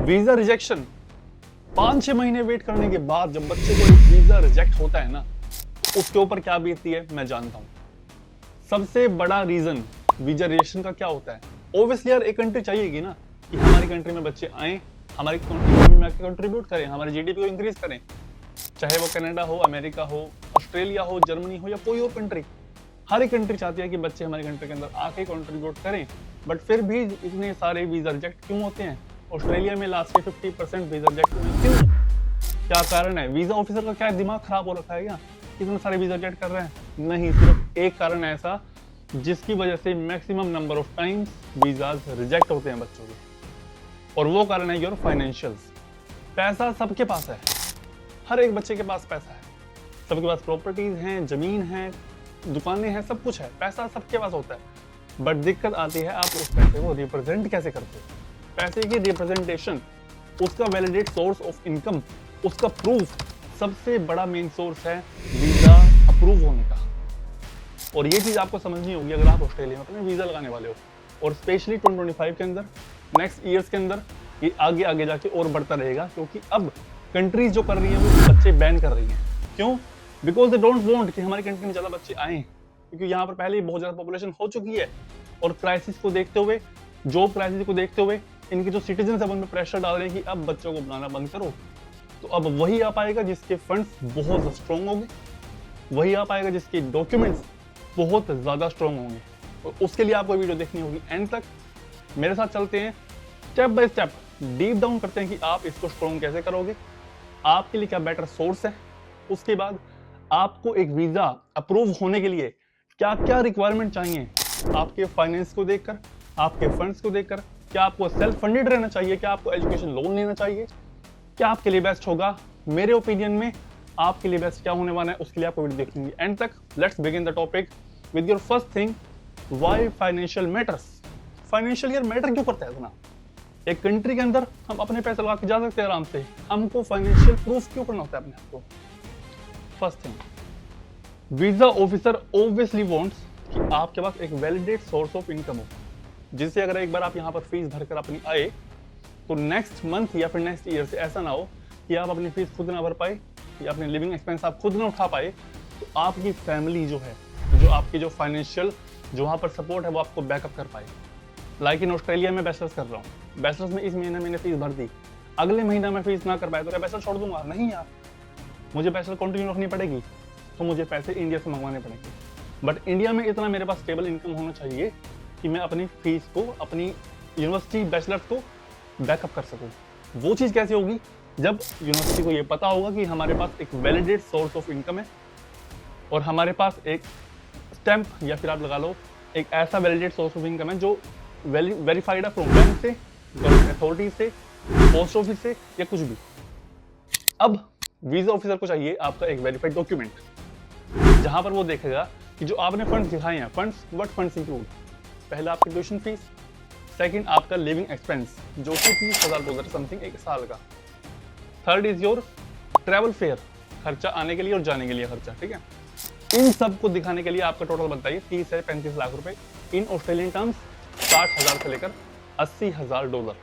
Visa rejection, 5-6 महीने wait करने के बाद जब बच्चे को एक वीजा रिजेक्ट होता है ना, उसके ऊपर क्या बीतती है मैं जानता हूं। सबसे बड़ा रीजन वीजा रिजेक्शन का क्या होता है? ऑब्वियसली यार एक कंट्री चाहिएगी ना कि हमारी कंट्री में बच्चे आए, हमारी इकोनॉमी में आके कंट्रीब्यूट करें, हमारे जीडीपी को इंक्रीज करें। चाहे वो कनाडा हो, अमेरिका हो, ऑस्ट्रेलिया हो, जर्मनी हो या कोई और कंट्री, हर एक कंट्री चाहती है कि बच्चे हमारी कंट्री के अंदर आके कंट्रीब्यूट करें। बट फिर भी इतने सारे वीजा रिजेक्ट क्यों होते हैं? ऑस्ट्रेलिया में लास्ट के 50% वीजा रिजेक्ट हुए, क्यों? क्या कारण है? वीजा ऑफिसर का क्या दिमाग खराब हो रखा है क्या, इतने सारे वीजा रिजेक्ट कर रहे हैं? नहीं, सिर्फ एक कारण है ऐसा जिसकी वजह से maximum number of times visas reject होते हैं बच्चों के, और वो कारण है योर फाइनेंशियल्स। पैसा सबके पास है, हर एक बच्चे के पास पैसा है, सबके पास प्रॉपर्टीज हैं, जमीन है, दुकानें हैं, सब कुछ है, पैसा सबके पास होता है। बट दिक्कत आती है आप उस पैसे को रिप्रेजेंट कैसे करते हो। पैसे की रिप्रेजेंटेशन, उसका वैलिडेट सोर्स ऑफ इनकम, उसका प्रूफ, सबसे बड़ा मेन सोर्स है वीजा अप्रूव होने का। और ये चीज आपको समझनी होगी अगर आप ऑस्ट्रेलिया में अपने वीजा लगाने वाले हो, और स्पेशली 2025 के अंदर, नेक्स्ट ईयर्स के अंदर ये आगे आगे जाके और बढ़ता रहेगा, क्योंकि अब कंट्रीज जो कर रही हैं वो बच्चे बैन कर रही हैं। क्यों? बिकॉज दे डोंट वांट कि हमारी कंट्री में ज्यादा बच्चे आए, क्योंकि यहाँ पर पहले ही बहुत ज्यादा पॉपुलेशन हो चुकी है, और क्राइसिस को देखते हुए, जॉब क्राइसिस को देखते हुए इनके जो सिटीजन है उनमें प्रेशर डाल रहे हैं कि अब बच्चों को बुलाना बंद करो। तो अब वही आ पाएगा जिसके फंड्स बहुत स्ट्रॉन्ग होंगे, वही आ पाएगा जिसके डॉक्यूमेंट्स बहुत ज्यादा स्ट्रॉन्ग होंगे। और उसके लिए आपको वीडियो देखनी होगी एंड तक। मेरे साथ चलते हैं, step by step deep down करते हैं कि आप इसको स्ट्रॉन्ग कैसे करोगे, आपके लिए क्या बेटर सोर्स है, उसके बाद आपको एक वीजा अप्रूव होने के लिए क्या क्या रिक्वायरमेंट चाहिए, आपके फाइनेंस को देखकर, आपके फंड्स को देखकर। क्या आपको सेल्फ फंडेड रहना चाहिए, क्या आपको एजुकेशन लोन लेना चाहिए, क्या आपके लिए बेस्ट होगा। मेरे ओपिनियन में आपके लिए बेस्ट क्या होने वाला है, उसके लिए आपको वीडियो देखनी है एंड तक। Let's begin the topic with your first thing, why financial matters. Financial year matter क्यों करता है इतना? एक कंट्री के अंदर हम अपने पैसे लगा के जा सकते हैं आराम से, हमको फाइनेंशियल प्रूफ क्यों करना होता है अपने आप को? First thing, visa officer obviously wants कि आपके पास एक वैलिडेट सोर्स ऑफ इनकम हो, जिससे अगर एक बार आप यहाँ पर फीस भरकर अपनी आए, तो नेक्स्ट मंथ या फिर नेक्स्ट ईयर से ऐसा ना हो कि आप अपनी फीस खुद ना भर पाए या अपने लिविंग एक्सपेंस आप खुद ना उठा पाए, तो आपकी फैमिली जो है, जो आपकी जो फाइनेंशियल जो वहाँ पर सपोर्ट है वो आपको बैकअप कर पाए। लाइक इन ऑस्ट्रेलिया में बैचलर्स कर रहा हूँ, बैचलर्स में इस महीने मैंने फीस भर दी, अगले महीना मैं फीस ना कर पाया तो क्या बैचलर छोड़ दूंगा? नहीं यार, मुझे पैसे कंटिन्यू रखनी पड़ेगी, तो मुझे पैसे इंडिया से मंगवाने पड़ेंगे। बट इंडिया में इतना मेरे पास स्टेबल इनकम होना चाहिए कि मैं अपनी फीस को, अपनी यूनिवर्सिटी बैचलर्स को बैकअप कर सकूं। वो चीज़ कैसे होगी? जब यूनिवर्सिटी को ये पता होगा कि हमारे पास एक वैलिडेट सोर्स ऑफ इनकम है, और हमारे पास एक स्टैंप या फिर आप लगा लो एक ऐसा वैलिडेट सोर्स ऑफ इनकम है जो वेरीफाइड है फ्रॉम बैंक से, गवर्नमेंट अथॉरिटी से, पोस्ट ऑफिस से या कुछ भी। अब वीजा ऑफिसर को चाहिए आपका एक वेरीफाइड डॉक्यूमेंट, जहां पर वो देखेगा कि जो आपने फंड्स दिखाए हैं, फंड्स व्हाट फंड्स इंक्लूड, पहला आपकी ट्यूशन फीस, सेकंड आपका लिविंग एक्सपेंस जो कि $30,000 समथिंग एक साल का, third is your travel fair, खर्चा आने के लिए और जाने के लिए खर्चा, ठीक है। इन सब को दिखाने के लिए आपका टोटल बनता है 30 से 35 लाख रुपए, इन ऑस्ट्रेलियन टर्म्स 60,000 से लेकर $80,000।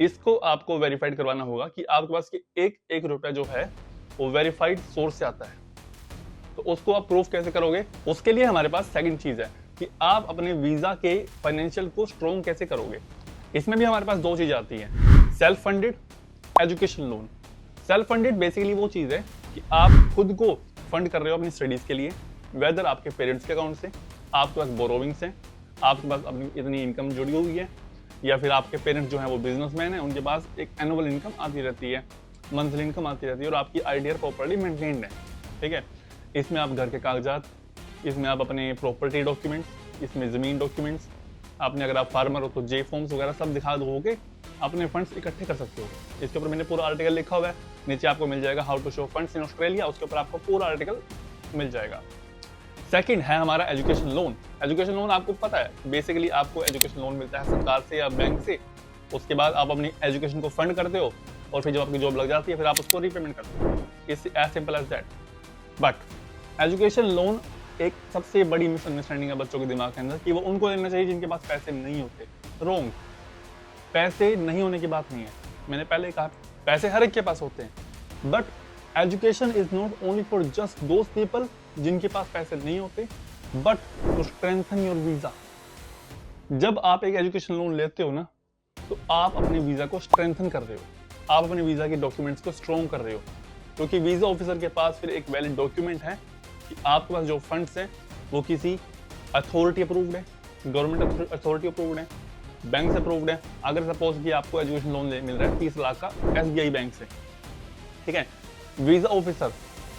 इसको आपको वेरीफाइड करवाना होगा कि आपके पास एक एक रुपया जो है वो वेरीफाइड सोर्स से आता है। तो उसको आप प्रूफ कैसे करोगे? उसके लिए हमारे पास सेकंड चीज है कि आप अपने वीजा के फाइनेंशियल को स्ट्रॉन्ग कैसे करोगे। इसमें भी हमारे पास दो चीजें आती हैं, self funded, education loan. Self funded basically वो चीज है कि आप खुद को फंड कर रहे हो अपनी स्टडीज के लिए, वेदर आपके पेरेंट्स के अकाउंट से, आपके पास बोरोविंग्स हैं, आपके पास अपनी इतनी इनकम जुड़ी हुई है, या फिर आपके पेरेंट्स जो हैं वो बिजनेसमैन हैं, उनके पास एक एनुअल इनकम आती रहती है, मंथली इनकम आती रहती है, और आपकी आइडिया प्रॉपर्ली मेंटेन्ड है, ठीक है। इसमें आप घर के कागजात, इसमें आप अपने प्रॉपर्टी डॉक्यूमेंट्स, इसमें ज़मीन डॉक्यूमेंट्स, आपने अगर आप फार्मर हो तो जे फॉर्म्स वगैरह सब दिखा दोगे, अपने फंड्स इकट्ठे कर सकते हो। इसके ऊपर मैंने पूरा आर्टिकल लिखा हुआ है, नीचे आपको मिल जाएगा how to show funds in Australia, उसके ऊपर आपको पूरा आर्टिकल मिल जाएगा। सेकंड है हमारा एजुकेशन लोन। एजुकेशन लोन आपको पता है बेसिकली आपको एजुकेशन लोन मिलता है सरकार से या बैंक से, उसके बाद आप अपनी एजुकेशन को फंड करते हो, और फिर जब आपकी जॉब लग जाती है फिर आप उसको रीपेमेंट करते हो। It's as simple as that. But education loan एक सबसे बड़ी मिसअंडरस्टैंडिंग है बच्चों के दिमाग के अंदर कि वो उनको लेना चाहिए जिनके पास पैसे नहीं होते। रॉन्ग। पैसे नहीं होने की बात नहीं है, मैंने पहले कहा पैसे हर एक के पास होते हैं, but education is not only for just those people जिनके पास पैसे नहीं होते, but to strengthen your visa. जब आप एक एजुकेशन लोन लेते हो ना, तो आप अपने वीजा को स्ट्रेंथन कर रहे हो, आप अपने वीजा के डॉक्यूमेंट्स को स्ट्रॉन्ग कर रहे हो, क्योंकि वीजा ऑफिसर के पास फिर एक वैलिड डॉक्यूमेंट है कि आपके पास जो फंड्स हैं वो किसी अथॉरिटी अप्रूव्ड है, गवर्नमेंट अथॉरिटी अप्रूव्ड है, बैंक से अप्रूव्ड है। अगर सपोज कि आपको एजुकेशन लोन मिल रहा है 30 लाख का SBI बैंक से, ठीक है, वीजा ऑफिसर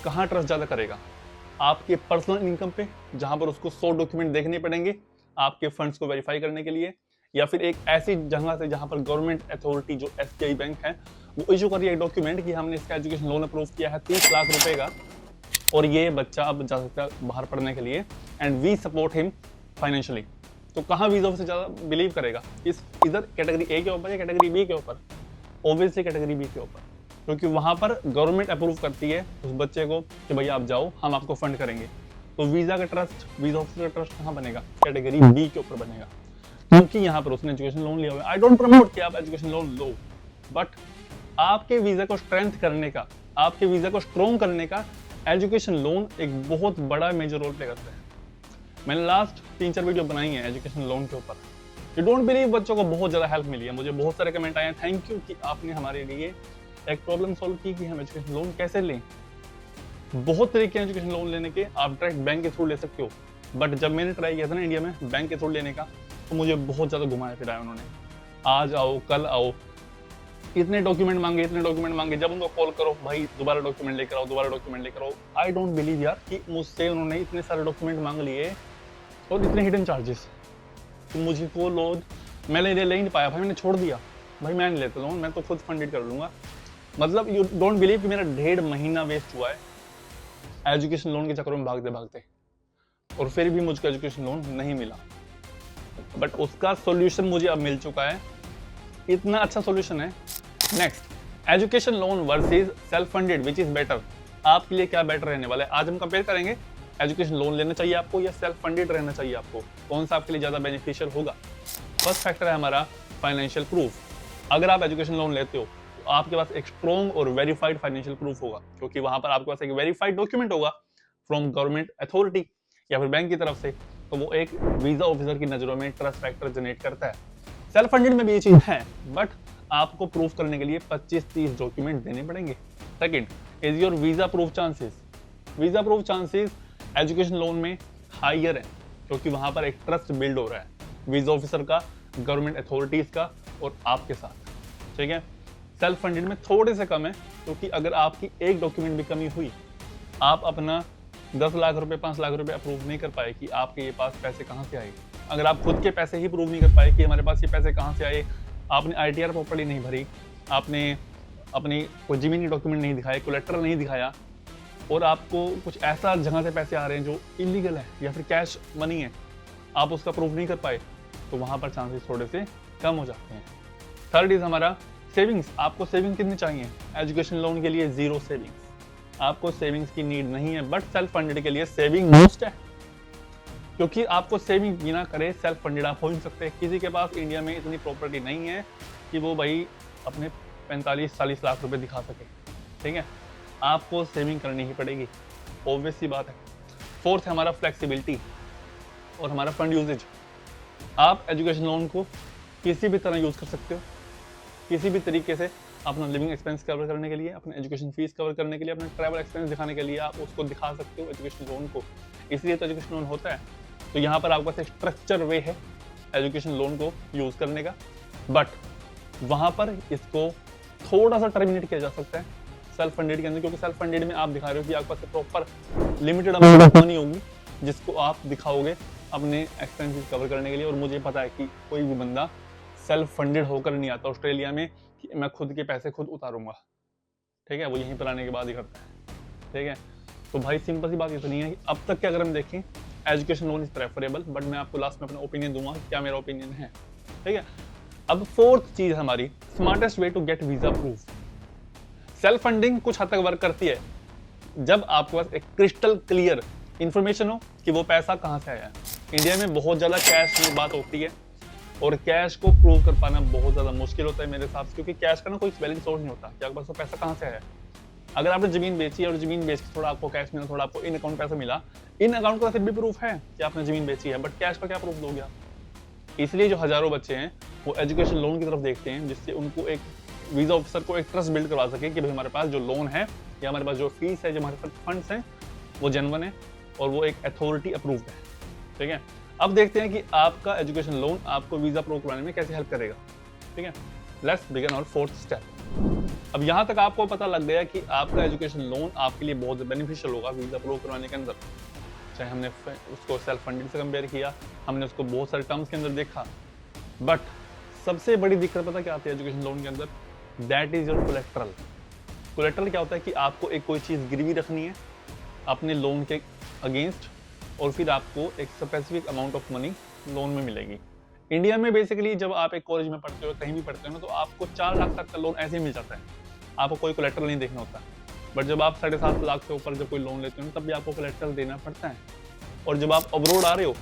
कहाँ ट्रस्ट ज्यादा करेगा? आपके पर्सनल इनकम पे, जहां पर उसको 100 डॉक्यूमेंट देखने पड़ेंगे आपके फंड्स को वेरीफाई करने के लिए, या फिर एक ऐसी जगह से जहां पर गवर्नमेंट अथॉरिटी जो SBI बैंक है वो इशू कर रही है डॉक्यूमेंट कि हमने इसका एजुकेशन लोन अप्रूव किया है 30 लाख रुपए का, और ये बच्चा अब जा सकता है बाहर पढ़ने के लिए, and we support him financially. तो कहाँ वीजा ऑफिसर ज्यादा बिलीव करेगा? इस इधर कैटेगरी A के ऊपर या कैटेगरी B के ऊपर? ऑब्वियसली कैटेगरी B के ऊपर, क्योंकि वहां पर गवर्नमेंट अप्रूव करती है उस बच्चे को कि भैया आप जाओ, हम आपको फंड करेंगे। तो वीजा का ट्रस्ट, वीजा ऑफिसर का ट्रस्ट कहाँ बनेगा? कैटेगरी B के ऊपर बनेगा, क्योंकि यहाँ पर उसने एजुकेशन लोन लिया हुआ है। आई डोंट प्रमोट कि आप एजुकेशन लोन लो, बट आपके वीजा को स्ट्रेंथ करने का, आपके वीजा को स्ट्रॉन्ग करने का एजुकेशन लोन एक बहुत बड़ा मेजर रोल प्ले करता है। मैंने लास्ट 3-4 वीडियो बनाई है एजुकेशन लोन के ऊपर। यू डोंट बिलीव, बच्चों को बहुत ज्यादा हेल्प मिली है, मुझे बहुत सारे कमेंट आए हैं, थैंक यू कि आपने हमारे लिए एक प्रॉब्लम सॉल्व की कि हम एजुकेशन लोन कैसे लें। बहुत तरीके हैं एजुकेशन लोन लेने के, आप डायरेक्ट बैंक के थ्रू ले सकते हो, बट जब मैंने ट्राई किया था ना इंडिया में बैंक के थ्रू लेने का, तो मुझे बहुत ज्यादा घुमाया फिराया उन्होंने। आज आओ, कल आओ, इतने डॉक्यूमेंट मांगे, इतने डॉक्यूमेंट मांगे, जब उनको कॉल करो भाई दोबारा डॉक्यूमेंट लेकर आओ, दोबारा डॉक्यूमेंट लेकर आओ। आई डोंट बिलीव यार कि मुझसे उन्होंने इतने सारे डॉक्यूमेंट मांग लिए और इतने हिडन चार्जेस। तो मुझे को लोन मैं ले नहीं पाया भाई, मैंने छोड़ दिया भाई, मैं नहीं लेता लोन, मैं तो खुद फंडेड कर लूंगा। मतलब यू डोंट बिलीव कि मेरा 1.5 महीना वेस्ट हुआ है एजुकेशन लोन के चक्कर में भागते भागते, और फिर भी मुझको एजुकेशन लोन नहीं मिला। बट उसका सॉल्यूशन मुझे अब मिल चुका है, इतना अच्छा सॉल्यूशन है। Next, education loan versus self funded, which is better? आपके लिए क्या बेटर रहने वाला है? आज हम कंपेयर करेंगे एजुकेशन लोन लेना चाहिए आपको या सेल्फ फंडेड रहना चाहिए आपको, कौन सा आपके लिए ज्यादा बेनिफिशियल होगा। फर्स्ट फैक्टर है हमारा फाइनेंशियल प्रूफ। अगर आप एजुकेशन लोन लेते हो तो आपके पास एक स्ट्रॉन्ग और वेरीफाइड फाइनेंशियल प्रूफ होगा, क्योंकि वहां पर आपके पास एक वेरीफाइड डॉक्यूमेंट होगा फ्रॉम गवर्नमेंट अथॉरिटी या फिर बैंक की तरफ से, तो वो एक वीजा ऑफिसर की नजरों में ट्रस्ट फैक्टर जनरेट करता है। सेल्फ फंडेड में भी ये चीज है, बट आपको प्रूफ करने के लिए 25-30 डॉक्यूमेंट देने पड़ेंगे। Second is your visa proof chances. Visa proof chances education loan में हायर है, क्योंकि वहां पर एक ट्रस्ट बिल्ड हो रहा है वीजा ऑफिसर का, गवर्नमेंट अथॉरिटीज का और आपके साथ, ठीक है। सेल्फ फंडेड में थोड़े से कम है, क्योंकि अगर आपकी एक डॉक्यूमेंट भी कमी हुई, आप अपना 10 लाख रुपए 5 लाख रुपए अप्रूव नहीं कर पाए कि आपके ये पास पैसे कहाँ से आए, अगर आप खुद के पैसे ही प्रूव नहीं कर पाए कि हमारे पास ये पैसे कहाँ से आए, आपने ITR प्रॉपर्ली नहीं भरी, आपने अपनी कोई जमीनी डॉक्यूमेंट नहीं दिखाए, कोलेट्रल नहीं दिखाया, और आपको कुछ ऐसा जगह से पैसे आ रहे हैं जो इलीगल है या फिर कैश मनी है, आप उसका प्रूफ नहीं कर पाए, तो वहां पर चांसेस थोड़े से कम हो जाते हैं। थर्ड इज हमारा सेविंग्स। आपको सेविंग कितनी चाहिए? एजुकेशन लोन के लिए 0 सेविंग्स, आपको सेविंग्स की नीड नहीं है, बट सेल्फ फंडेड के लिए सेविंग मोस्ट है, क्योंकि आपको सेविंग बिना करे सेल्फ फंडेड आप हो नहीं सकते। किसी के पास इंडिया में इतनी प्रॉपर्टी नहीं है कि वो भाई अपने 45-40 लाख रुपए दिखा सके, ठीक है, आपको सेविंग करनी ही पड़ेगी, ऑब्वियस सी बात है। फोर्थ है हमारा फ्लेक्सिबिलिटी और हमारा फंड यूजेज। आप एजुकेशन लोन को किसी भी तरह यूज कर सकते हो, किसी भी तरीके से अपना लिविंग एक्सपेंस कवर करने के लिए, अपने एजुकेशन फीस कवर करने के लिए, अपना ट्रैवल एक्सपेंस दिखाने के लिए आप उसको दिखा सकते हो एजुकेशन लोन को, इसलिए तो एजुकेशन लोन होता है। तो यहाँ पर आपके पास एक स्ट्रक्चर वे है एजुकेशन लोन को यूज करने का, बट वहां पर इसको थोड़ा सा टर्मिनेट किया जा सकता है सेल्फ फंडेड के अंदर, क्योंकि सेल्फ फंडेड में आप दिखा रहे हो कि आपके पास proper limited amount of money होगी जिसको आप दिखाओगे अपने एक्सपेंसेस कवर करने के लिए। और मुझे पता है कि कोई भी बंदा सेल्फ फंडेड होकर नहीं आता ऑस्ट्रेलिया में कि मैं खुद के पैसे खुद उतारूंगा, ठीक है, वो यहीं पर आने के बाद ही करता है, ठीक है। तो भाई सिंपल सी बात इतनी है कि अब तक के अगर हम देखें education loan is preferable, but मैं आपको लास्ट में अपना ओपिनियन दूंगा क्या मेरा ओपिनियन है, ठीक है। अब फोर्थ चीज हमारी smartest way to get visa proof. Self funding कुछ हद तक वर्क करती है जब आपके पास एक क्रिस्टल क्लियर इंफॉर्मेशन हो कि वो पैसा कहां से आया है। इंडिया में बहुत ज्यादा कैश में बात होती है, और कैश को प्रूव कर पाना बहुत ज़्यादा मुश्किल होता है मेरे हिसाब से, क्योंकि कैश का ना कोई वैलिड सोर्स नहीं होता कि आपके पास पैसा कहाँ से है। अगर आपने ज़मीन बेची है और ज़मीन बेच के थोड़ा आपको कैश मिला, थोड़ा आपको इन अकाउंट पैसा मिला, इन अकाउंट का फिर भी प्रूफ है कि आपने ज़मीन बेची है, बट कैश का क्या प्रूफ दोगे आप। इसलिए जो हज़ारों बच्चे हैं वो एजुकेशन लोन की तरफ देखते हैं, जिससे उनको एक वीज़ा ऑफिसर को एक ट्रस्ट बिल्ड करवा सके कि भाई हमारे पास जो लोन है या हमारे पास जो फीस है, जो हमारे पास फंड्स हैं, वो जेन्युइन है और वो एक अथॉरिटी अप्रूव्ड है। ठीक है, अब देखते हैं कि आपका एजुकेशन लोन आपको वीज़ा अप्रूव करवाने में कैसे हेल्प करेगा। ठीक है, let's begin our fourth step. अब यहाँ तक आपको पता लग गया कि आपका एजुकेशन लोन आपके लिए बहुत बेनिफिशियल होगा वीज़ा अप्रूव करवाने के अंदर। चाहे हमने उसको सेल्फ फंडिंग से कंपेयर किया, हमने उसको बहुत सारे टर्म्स के अंदर देखा, बट सबसे बड़ी दिक्कत पता क्या आती है एजुकेशन लोन के अंदर? That is your collateral. Collateral क्या होता है कि आपको एक कोई चीज़ गिरवी रखनी है अपने लोन के अगेंस्ट, और फिर आपको एक specific amount of money loan में मिलेगी। इंडिया में बेसिकली जब आप एक कॉलेज में पढ़ते हो, कहीं भी पढ़ते हो ना, तो आपको 4 लाख तक का लोन ऐसे ही मिल जाता है, आपको कोई कोलेट्रल नहीं देखना होता। बट जब आप 7.5 लाख से ऊपर जब कोई लोन लेते हो तब भी आपको कोलेट्रल देना पड़ता है। और जब आप अब्रोड आ रहे हो,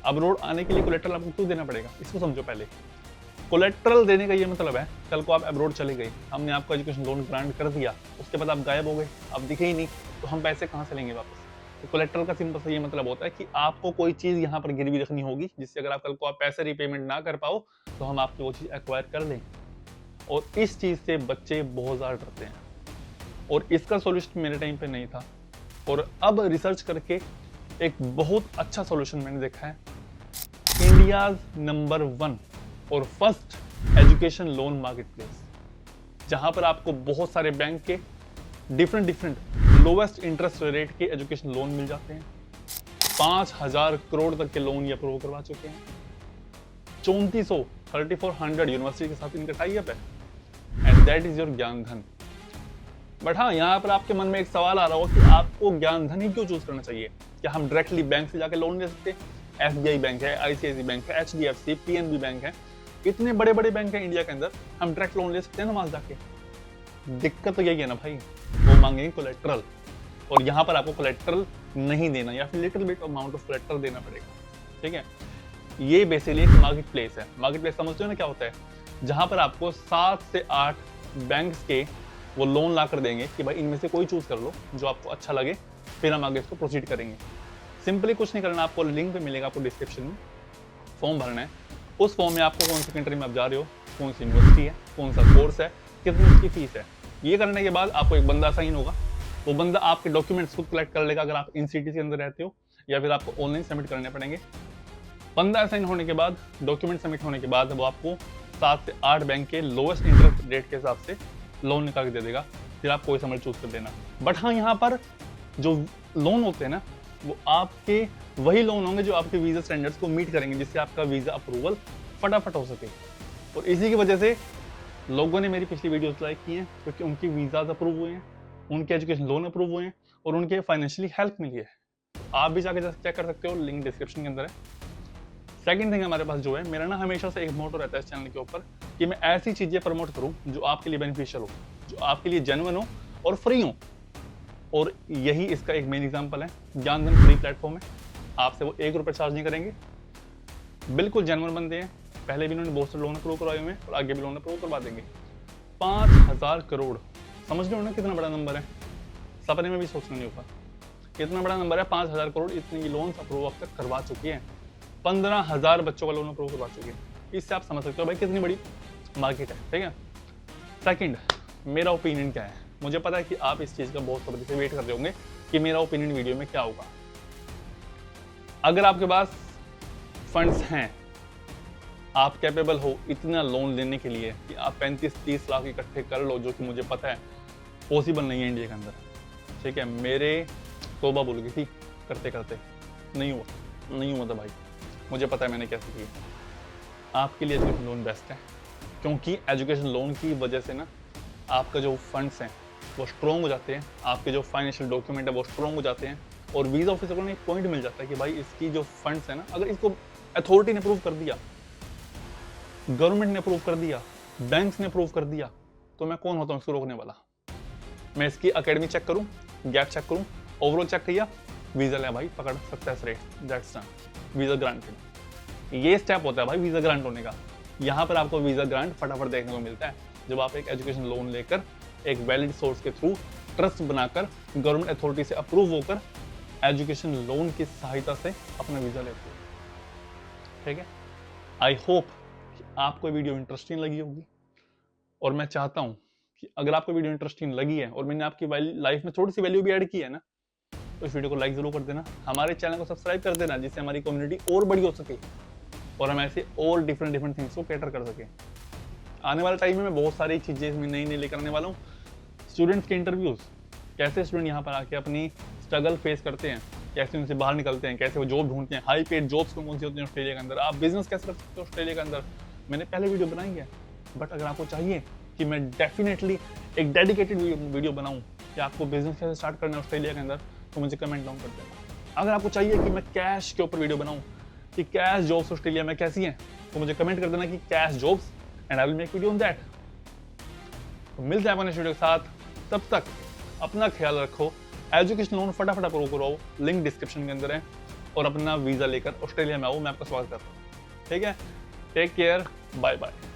अब्रोड आने के लिए कोलेट्रल आपको क्यों देना पड़ेगा, इसको समझो पहले। कोलेट्रल देने का ये मतलब है, कल को आप अब्रोड चले गए, हमने आपको एजुकेशन लोन ग्रांट कर दिया, उसके बाद आप गायब हो गए, आप दिखे ही नहीं, तो हम पैसे कहाँ से लेंगे वापस। तो कोलेट्रल का सिंपल सा ये मतलब होता है कि आपको कोई चीज़ यहाँ पर गिरवी रखनी होगी, जिससे अगर आप कल को आप पैसे रिपेमेंट ना कर पाओ तो हम आपकी वो चीज़ एक्वायर कर लें। और इस चीज़ से बच्चे बहुत ज़्यादा डरते हैं, और इसका सॉल्यूशन मेरे टाइम पे नहीं था, और अब रिसर्च करके एक बहुत अच्छा सॉल्यूशन मैंने देखा है। इंडियाज नंबर 1 और first education loan market place, जहां पर आपको बहुत सारे बैंक के डिफरेंट लोवेस्ट इंटरेस्ट रेट के एजुकेशन लोन मिल जाते हैं। 5,000 करोड़ तक के लोन ये अप्रूव करवा चुके हैं। 3400 यूनिवर्सिटी के साथ इनका टाई अप है, एंड दैट इज योर ज्ञान धन। बट हाँ, यहाँ पर आपके मन में एक सवाल आ रहा होगा कि आपको ज्ञान धन ही क्यों चूज करना चाहिए? क्या हम डायरेक्टली बैंक से जाके लोन ले सकते हैं? SBI बैंक है, ICICI बैंक है, HDFC, PNB बैंक है, इतने बड़े बड़े बैंक हैं इंडिया के अंदर, हम डायरेक्ट लोन ले सकते हैं ना वहां जाके। दिक्कत तो यही है ना भाई, वो मांगेंगे कोलेट्रल, और यहाँ पर आपको कोलेट्रल नहीं देना, या फिर little bit amount of collateral देना पड़ेगा। ठीक है, ये बेसिकली एक मार्केट प्लेस है। मार्केट प्लेस समझते हो ना क्या होता है? जहां पर आपको 7 से 8 बैंक्स के वो लोन ला कर देंगे कि भाई इनमें से कोई चूज कर लो जो आपको अच्छा लगे, फिर हम आगे इसको प्रोसीड करेंगे। सिंपली कुछ नहीं करना, आपको लिंक पे मिलेगा, आपको डिस्क्रिप्शन में फॉर्म भरना है। उस फॉर्म में आपको कौन सी कंट्री में आप जा रहे हो, कौन सी यूनिवर्सिटी है, कौन सा कोर्स है, कितनी उसकी फीस है, ये करने के बाद आपको एक बंदा साइन होगा। वो बंदा आपके डॉक्यूमेंट्स खुद कलेक्ट कर लेगा, अगर आप इन सिटी के अंदर रहते हो, या फिर आपको ऑनलाइन सबमिट करने पड़ेंगे। बंदा साइन होने के बाद, डॉक्यूमेंट सबमिट होने के बाद, वो आपको 7 से 8 बैंक के लोएस्ट इंटरेस्ट रेट के हिसाब से लोन निकाल के दे देगा, फिर आप कोई समझ चूज कर देना। बट हाँ, यहाँ पर जो लोन होते हैं ना, वो आपके वही लोन होंगे जो आपके वीजा स्टैंडर्ड्स को मीट करेंगे, जिससे आपका वीजा अप्रूवल फटाफट हो सके। और इसी की वजह से लोगों ने मेरी पिछली वीडियोस लाइक की हैं, क्योंकि उनकी वीजाज अप्रूव हुए हैं, उनके एजुकेशन लोन अप्रूव हुए हैं, और उनके फाइनेंशियली हेल्प मिली है। आप भी जाके चेक कर सकते हो, लिंक डिस्क्रिप्शन के अंदर है। सेकंड थिंग हमारे पास जो है, मेरा ना हमेशा से एक मोटो रहता है इस चैनल के ऊपर कि मैं ऐसी चीजें प्रमोट करूं जो आपके लिए बेनिफिशियल हो, जो आपके लिए जेन्युइन हो और फ्री हो। और यही इसका एक मेन एग्जांपल है। ज्ञान धन फ्री प्लेटफॉर्म है, आपसे वो 1 रुपये चार्ज नहीं करेंगे, बिल्कुल जेन्युइन बंदे हैं, पहले भी इन्होंने बहुत से लोन अप्रूव करवाए हुए हैं और आगे भी लोन अप्रूव करवा देंगे। 5,000 करोड़, समझ रहे हो ना कितना बड़ा नंबर है, सपने में भी सोचना नहीं होगा कितना बड़ा नंबर है। 5,000 करोड़ इतनी लोन अप्रूव अब तक करवा चुकी है, 15,000 बच्चों का लोन अप्रूव करवा चुकी है। इससे आप समझ सकते हो भाई कितनी बड़ी मार्केट है। ठीक है, सेकंड, मेरा ओपिनियन क्या है। मुझे पता है कि आप इस चीज का बहुत सब्र से वेट कर रहे होंगे कि मेरा ओपिनियन वीडियो में क्या होगा। अगर आपके पास फंड्स हैं, आप कैपेबल हो इतना लोन लेने के लिए कि आप 35-30 लाख इकट्ठे कर लो, जो कि मुझे पता है पॉसिबल नहीं है इंडिया के अंदर। ठीक है, मेरे तौबा बोल गई थी करते करते, नहीं हुआ था भाई, मुझे पता है मैंने कैसे किया। आपके लिए एजुकेशन लोन बेस्ट है, क्योंकि एजुकेशन लोन की वजह से ना आपका जो फंड्स हैं वो स्ट्रॉन्ग हो जाते हैं, आपके जो फाइनेंशियल डॉक्यूमेंट है वो स्ट्रॉन्ग हो जाते हैं, और वीज़ा ऑफिसर को ना एक पॉइंट मिल जाता है कि भाई इसकी जो फंड्स है ना, अगर इसको अथॉरिटी ने अप्रूव कर दिया, गवर्नमेंट ने अप्रूव कर दिया, बैंक्स ने अप्रूव कर दिया, तो मैं कौन होता हूँ इसको रोकने वाला। मैं इसकी अकेडमी चेक करूँ, गैप चेक करूँ, ओवरऑल चेक किया, वीज़ा लिया भाई, पकड़, success rate, that's done, visa granted. ये स्टेप होता है भाई वीजा ग्रांट होने का। यहाँ पर आपको वीजा ग्रांट फटाफट देखने को मिलता है जब आप एक एजुकेशन लोन लेकर एक वैलिड सोर्स के थ्रू ट्रस्ट बनाकर गवर्नमेंट अथॉरिटी से अप्रूव होकर एजुकेशन लोन की सहायता से अपना वीजा लेते हो। ठीक है, आई होप कि आपको वीडियो इंटरेस्टिंग लगी होगी, और मैं चाहता हूं कि अगर आपको वीडियो इंटरेस्टिंग लगी है और मैंने आपकी लाइफ में थोड़ी सी वैल्यू भी ऐड की है ना, तो इस वीडियो को लाइक जरूर कर देना, हमारे चैनल को सब्सक्राइब कर देना, जिससे हमारी कम्युनिटी और बड़ी हो सके और हम ऐसे और डिफरेंट थिंग्स को कैटर कर सके। आने वाले टाइम में मैं बहुत सारी चीजें नई नई लेकर आने वाला हूँ। स्टूडेंट्स के इंटरव्यूज, कैसे स्टूडेंट यहाँ पर आके अपनी स्ट्रगल फेस करते हैं, कैसे उनसे बाहर निकलते हैं, कैसे वो जॉब ढूंढते हैं, हाई पेड जॉब्स कौन सी होती हैं ऑस्ट्रेलिया के अंदर, आप बिजनेस कैसे कर सकते हो ऑस्ट्रेलिया के अंदर, मैंने पहले वीडियो बनाई है। बट अगर आपको चाहिए कि मैं डेफिनेटली एक डेडिकेटेड वीडियो बनाऊं कि आपको बिजनेस कैसे स्टार्ट करना है ऑस्ट्रेलिया के अंदर, तो मुझे कमेंट डाउन कर देना। अगर आपको चाहिए कि मैं कैश के ऊपर वीडियो बनाऊं कि कैश जॉब्स ऑस्ट्रेलिया में कैसी हैं, तो मुझे कमेंट कर देना कि cash jobs, and I will make video on that. तो मिलते हैं अपने वीडियो के साथ, तब तक अपना ख्याल रखो, एजुकेशन लोन फटाफट अप्रूव करो, लिंक डिस्क्रिप्शन के अंदर है, और अपना वीजा लेकर ऑस्ट्रेलिया में आओ, मैं आपका स्वागत करता हूँ। ठीक है, टेक केयर, बाय बाय।